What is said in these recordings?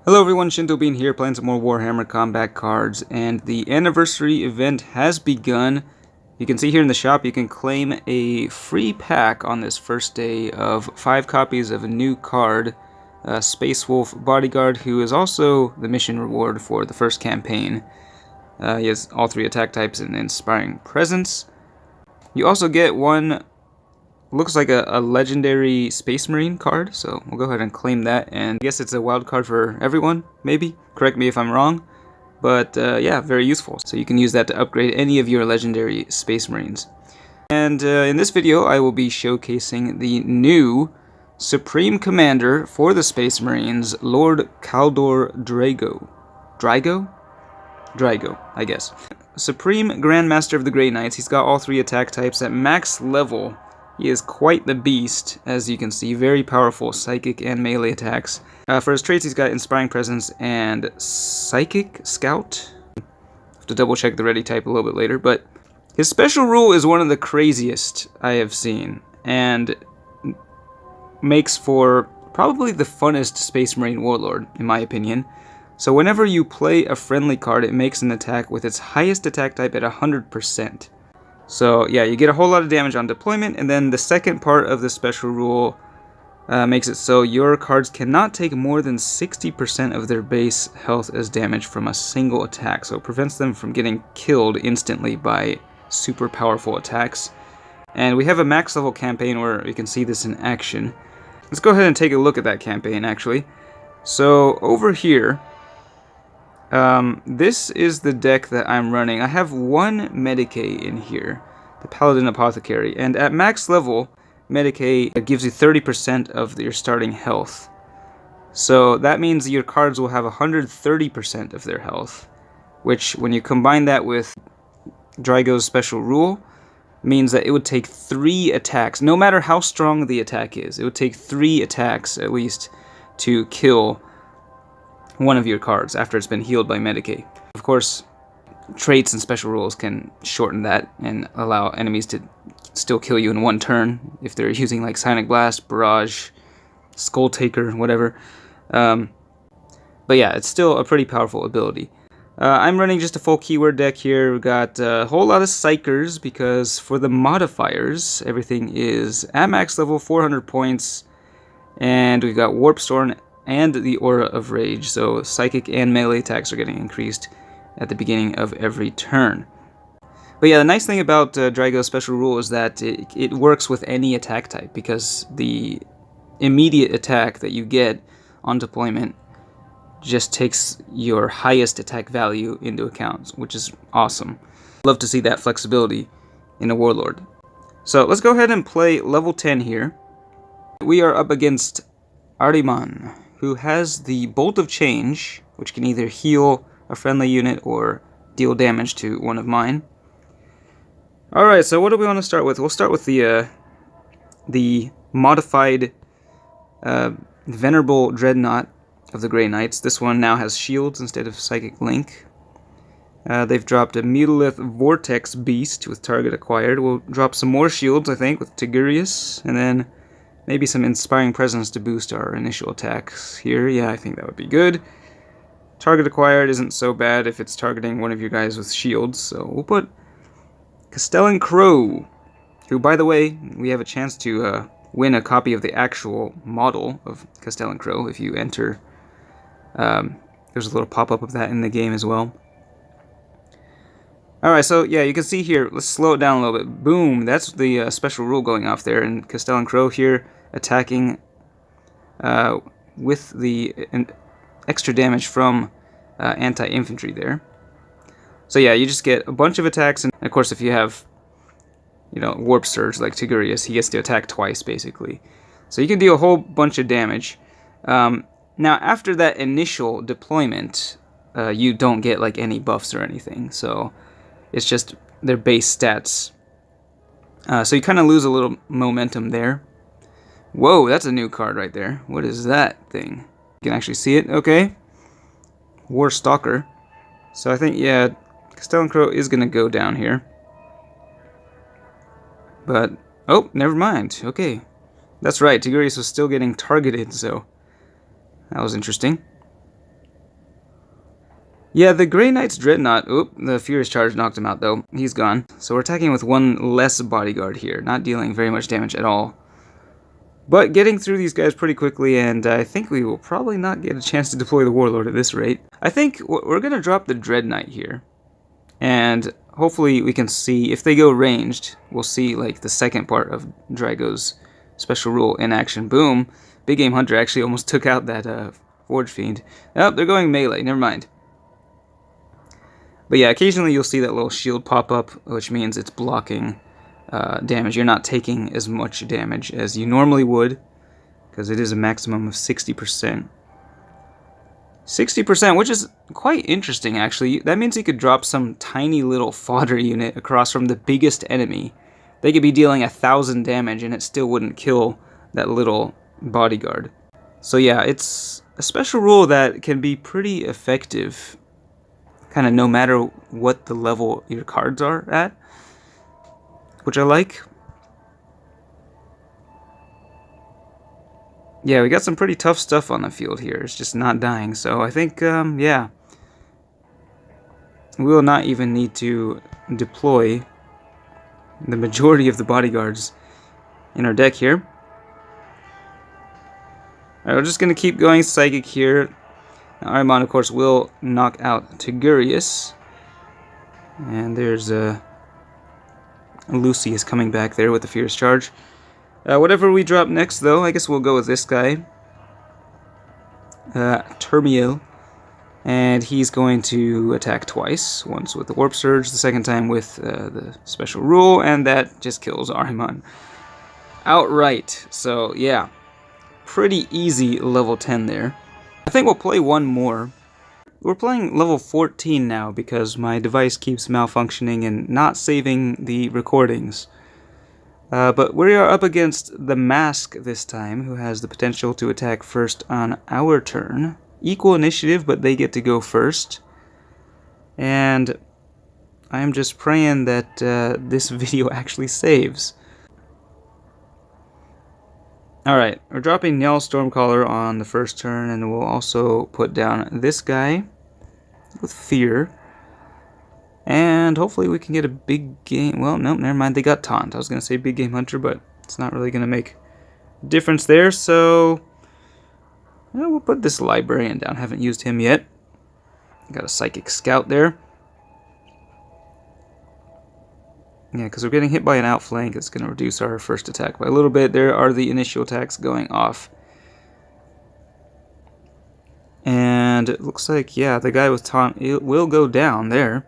Hello everyone, Shinto Bean here, playing some more Warhammer combat cards, and the anniversary event has begun. You can see here in the shop you can claim a free pack on this first day of 5 copies of a new card, Space Wolf Bodyguard, who is also the mission reward for the first campaign. He has all 3 attack types and Inspiring Presence. You also get one, looks like a legendary Space Marine card, so we'll go ahead and claim that, and I guess it's a wild card for everyone, maybe? Correct me if I'm wrong, but yeah, very useful. So you can use that to upgrade any of your legendary Space Marines. And in this video, I will be showcasing the new Supreme Commander for the Space Marines, Lord Kaldor Draigo. Draigo, I guess. Supreme Grandmaster of the Grey Knights. He's got all 3 attack types at max level. He is quite the beast, as you can see. Very powerful psychic and melee attacks. For his traits, he's got Inspiring Presence and Psychic Scout. Have to double check the ready type a little bit later, but his special rule is one of the craziest I have seen, and makes for probably the funnest Space Marine Warlord, in my opinion. So whenever you play a friendly card, it makes an attack with its highest attack type at 100%. So yeah, you get a whole lot of damage on deployment, and then the second part of the special rule makes it so your cards cannot take more than 60% of their base health as damage from a single attack. So it prevents them from getting killed instantly by super powerful attacks. And we have a max level campaign where you can see this in action. Let's go ahead and take a look at that campaign actually. So over here, this is the deck that I'm running. I have one Medicae in here, the Paladin Apothecary, and at max level, Medicae gives you 30% of your starting health. So that means your cards will have 130% of their health, which when you combine that with Draigo's special rule, means that it would take 3 attacks, no matter how strong the attack is. It would take 3 attacks at least to kill one of your cards after it's been healed by Medicae. Of course, traits and special rules can shorten that and allow enemies to still kill you in one turn if they're using like Sonic Blast, Barrage, Skull Taker, whatever. But yeah, it's still a pretty powerful ability. I'm running just a full keyword deck here. We've got a whole lot of Psychers because for the modifiers, everything is at max level, 400 points, and we've got Warp Storm and the Aura of Rage, so psychic and melee attacks are getting increased at the beginning of every turn. But yeah, the nice thing about Draigo's special rule is that it works with any attack type, because the immediate attack that you get on deployment just takes your highest attack value into account, which is awesome. Love to see that flexibility in a Warlord. So let's go ahead and play level 10 here. We are up against Ahriman, who has the Bolt of Change, which can either heal a friendly unit or deal damage to one of mine. Alright, so what do we want to start with? We'll start with the modified Venerable Dreadnought of the Grey Knights. This one now has shields instead of Psychic Link. They've dropped a Mutalith Vortex Beast with target acquired. We'll drop some more shields, I think, with Tigurius, and then maybe some Inspiring Presence to boost our initial attacks here. Yeah, I think that would be good. Target acquired isn't so bad if it's targeting one of your guys with shields, so we'll put Castellan Crow, who, by the way, we have a chance to win a copy of the actual model of Castellan Crow if you enter. There's a little pop-up of that in the game as well. Alright, so yeah, you can see here, let's slow it down a little bit. Boom, that's the special rule going off there, and Castellan Crow here attacking with the extra damage from anti-infantry there. So yeah, you just get a bunch of attacks, and of course if you have, you know, Warp Surge like Tigurius, he gets to attack twice basically. So you can deal a whole bunch of damage. Now after that initial deployment, you don't get like any buffs or anything, so it's just their base stats. So you kind of lose a little momentum there. Whoa, that's a new card right there. What is that thing? You can actually see it, okay. War Stalker. So I think, yeah, Castellan Crow is going to go down here. But, oh, never mind. Okay. That's right, Tigurius was still getting targeted, so that was interesting. Yeah, the Grey Knight's Dreadnought, oop, the Furious Charge knocked him out though. He's gone. So we're attacking with one less bodyguard here, not dealing very much damage at all. But getting through these guys pretty quickly, and I think we will probably not get a chance to deploy the Warlord at this rate. I think we're going to drop the Dread Knight here. And hopefully we can see, if they go ranged, we'll see like the second part of Draigo's special rule in action. Boom! Big Game Hunter actually almost took out that Forge Fiend. Oh, they're going melee, never mind. But yeah, occasionally you'll see that little shield pop up, which means it's blocking damage. You're not taking as much damage as you normally would, because it is a maximum of 60%. 60%, which is quite interesting, actually. That means you could drop some tiny little fodder unit across from the biggest enemy. They could be dealing 1,000 damage, and it still wouldn't kill that little bodyguard. So yeah, it's a special rule that can be pretty effective, kind of no matter what the level your cards are at, which I like. Yeah, we got some pretty tough stuff on the field here. It's just not dying, so I think, yeah. We will not even need to deploy the majority of the bodyguards in our deck here. Alright, we're just going to keep going Psychic here. Now, Ahriman, of course, will knock out Tigurius. And there's Lucy is coming back there with the Fierce Charge. Whatever we drop next, though, I guess we'll go with this guy. Termiel. And he's going to attack twice. Once with the Warp Surge, the second time with the Special Rule, and that just kills Ahriman outright. So, yeah. Pretty easy level 10 there. I think we'll play one more. We're playing level 14 now because my device keeps malfunctioning and not saving the recordings. But we are up against the Mask this time, who has the potential to attack first on our turn. Equal initiative, but they get to go first. And I am just praying that this video actually saves. Alright, we're dropping Njal Stormcaller on the first turn, and we'll also put down this guy with Fear. And hopefully we can get a big game. Well, no, never mind. They got Taunt. I was going to say Big Game Hunter, but it's not really going to make a difference there. So, yeah, we'll put this Librarian down. Haven't used him yet. Got a Psychic Scout there. Yeah, because we're getting hit by an outflank. It's going to reduce our first attack by a little bit. There are the initial attacks going off. And it looks like, yeah, the guy with Taunt it will go down there.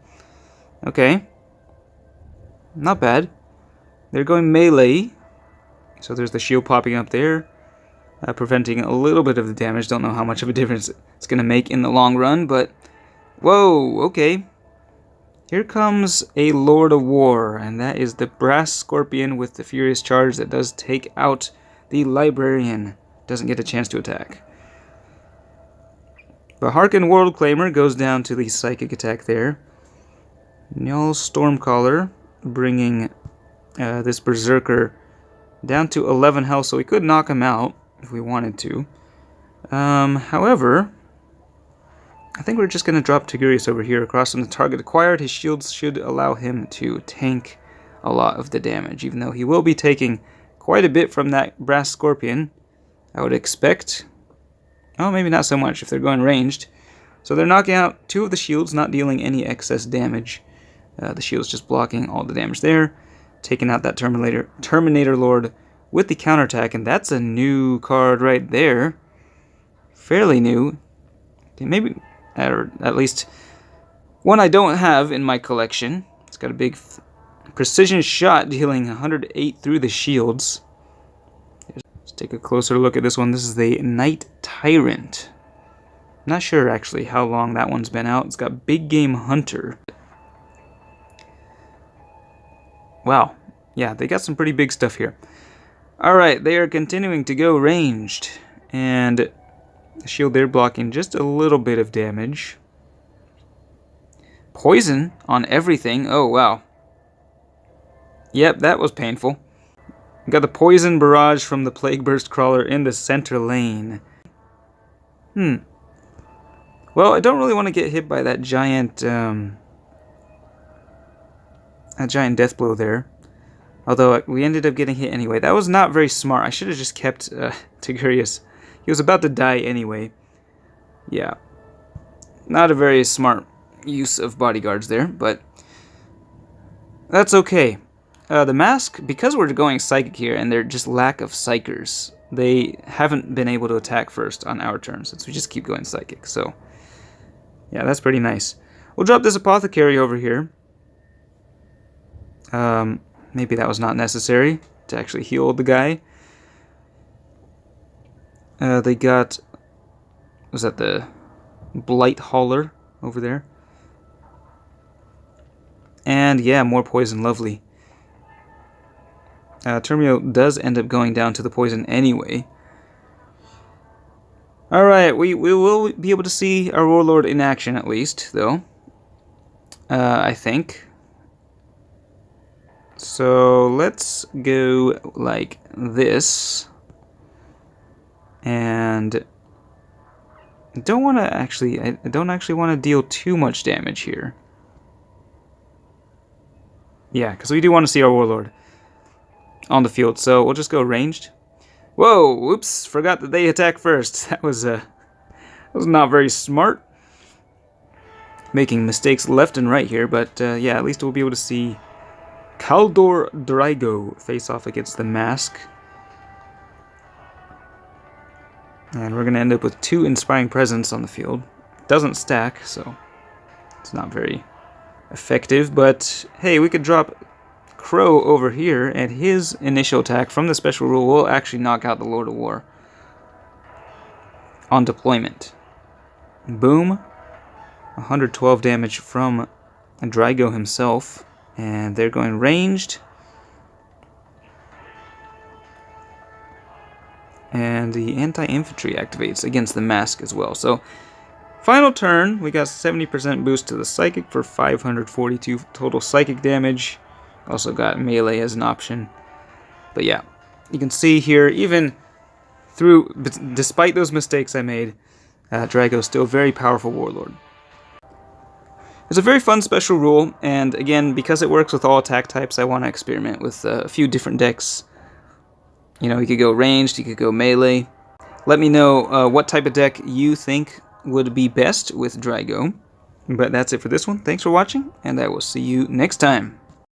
Okay. Not bad. They're going melee. So there's the shield popping up there. Preventing a little bit of the damage. Don't know how much of a difference it's going to make in the long run, but... Whoa, okay. Here comes a Lord of War, and that is the Brass Scorpion with the Furious Charge that does take out the Librarian. Doesn't get a chance to attack. The Harken World Claimer goes down to the Psychic attack there. Njal Stormcaller bringing this Berserker down to 11 health, so we could knock him out if we wanted to. However, I think we're just going to drop Tigurius over here across from the target acquired. His shields should allow him to tank a lot of the damage, even though he will be taking quite a bit from that Brass Scorpion, I would expect. Oh, maybe not so much if they're going ranged. So they're knocking out 2 of the shields, not dealing any excess damage. The shield's just blocking all the damage there. Taking out that Terminator Lord with the counterattack, and that's a new card right there. Fairly new. Okay, maybe, or at least one I don't have in my collection. It's got a big precision shot dealing 108 through the shields. Let's take a closer look at this one. This is the Night Tyrant. I'm not sure actually how long that one's been out. It's got Big Game Hunter. Wow. Yeah, they got some pretty big stuff here. Alright, they are continuing to go ranged. And the shield there blocking just a little bit of damage. Poison on everything. Oh, wow. Yep, that was painful. We got the Poison Barrage from the Plague Burst Crawler in the center lane. Well, I don't really want to get hit by that giant death blow there. Although we ended up getting hit anyway. That was not very smart. I should have just kept Tigurius. He was about to die anyway. Yeah. Not a very smart use of bodyguards there, but that's okay. The mask, because we're going psychic here and they're just lack of psychers, they haven't been able to attack first on our turn, since we just keep going psychic. So, yeah, that's pretty nice. We'll drop this apothecary over here. Maybe that was not necessary to actually heal the guy. They got... Was that the Blight Hauler over there? And yeah, more poison, lovely. Termio does end up going down to the poison anyway. Alright, we will be able to see our Warlord in action at least, though. I think. So let's go like this. And I don't actually want to deal too much damage here. Yeah, because we do want to see our Warlord on the field, so we'll just go ranged. Whoa, whoops, forgot that they attack first. That was not very smart. Making mistakes left and right here, but yeah, at least we'll be able to see Kaldor Draigo face off against the mask. And we're going to end up with 2 Inspiring Presence on the field. Doesn't stack, so it's not very effective, but hey, we could drop Crow over here, and his initial attack from the special rule will actually knock out the Lord of War on deployment. Boom. 112 damage from Draigo himself, and they're going ranged. And the anti-infantry activates against the mask as well. So, final turn, we got 70% boost to the psychic for 542 total psychic damage. Also got melee as an option. But yeah, you can see here, even despite those mistakes I made, Draigo's still a very powerful Warlord. It's a very fun special rule, and again, because it works with all attack types, I want to experiment with a few different decks. You know, you could go ranged, you could go melee. Let me know what type of deck you think would be best with Draigo. But that's it for this one. Thanks for watching, and I will see you next time.